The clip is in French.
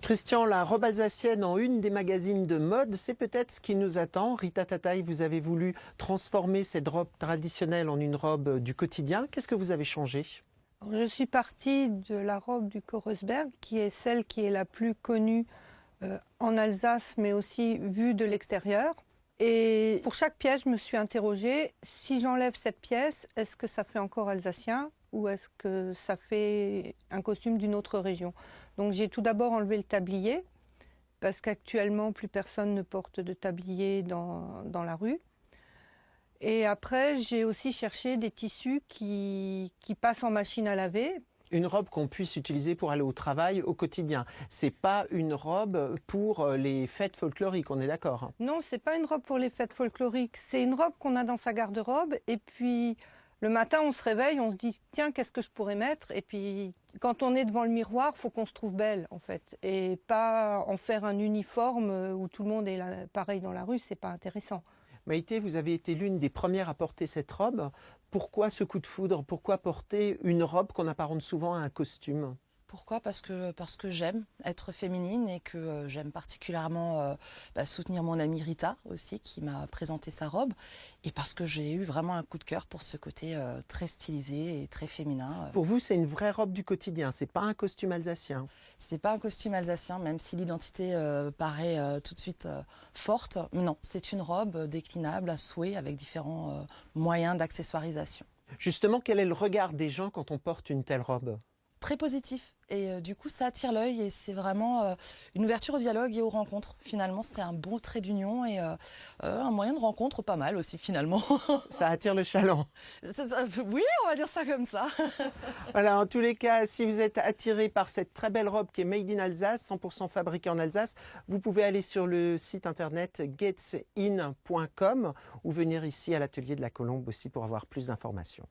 Christian, la robe alsacienne en une des magazines de mode, c'est peut-être ce qui nous attend. Rita Tataï, vous avez voulu transformer cette robe traditionnelle en une robe du quotidien. Qu'est-ce que vous avez changé? Je suis partie de la robe du Koresberg, qui est celle qui est la plus connue en Alsace, mais aussi vue de l'extérieur. Et pour chaque pièce, je me suis interrogée, si j'enlève cette pièce, est-ce que ça fait encore alsacien ou est-ce que ça fait un costume d'une autre région? Donc j'ai tout d'abord enlevé le tablier, parce qu'actuellement, plus personne ne porte de tablier dans la rue. Et après, j'ai aussi cherché des tissus qui passent en machine à laver. Une robe qu'on puisse utiliser pour aller au travail au quotidien. C'est pas une robe pour les fêtes folkloriques, on est d'accord? Non, c'est pas une robe pour les fêtes folkloriques. C'est une robe qu'on a dans sa garde-robe. Et puis, le matin, on se réveille, on se dit, tiens, qu'est-ce que je pourrais mettre? Et puis, quand on est devant le miroir, il faut qu'on se trouve belle, en fait. Et pas en faire un uniforme où tout le monde est là, pareil dans la rue, c'est pas intéressant. Maïté, vous avez été l'une des premières à porter cette robe. Pourquoi ce coup de foudre? Pourquoi porter une robe qu'on apparente souvent à un costume? Pourquoi? Parce que j'aime être féminine et que j'aime particulièrement soutenir mon amie Rita aussi, qui m'a présenté sa robe. Et parce que j'ai eu vraiment un coup de cœur pour ce côté très stylisé et très féminin. Pour vous, c'est une vraie robe du quotidien, c'est pas un costume alsacien? C'est pas un costume alsacien, même si l'identité paraît tout de suite forte. Non, c'est une robe déclinable à souhait avec différents moyens d'accessoirisation. Justement, quel est le regard des gens quand on porte une telle robe? Très positif et du coup ça attire l'œil et c'est vraiment une ouverture au dialogue et aux rencontres. Finalement c'est un bon trait d'union et un moyen de rencontre pas mal aussi finalement. Ça attire le chaland. Oui, on va dire ça comme ça. Voilà, en tous les cas, si vous êtes attiré par cette très belle robe qui est made in Alsace, 100% fabriquée en Alsace, vous pouvez aller sur le site internet getsin.com ou venir ici à l'atelier de la Colombe aussi pour avoir plus d'informations.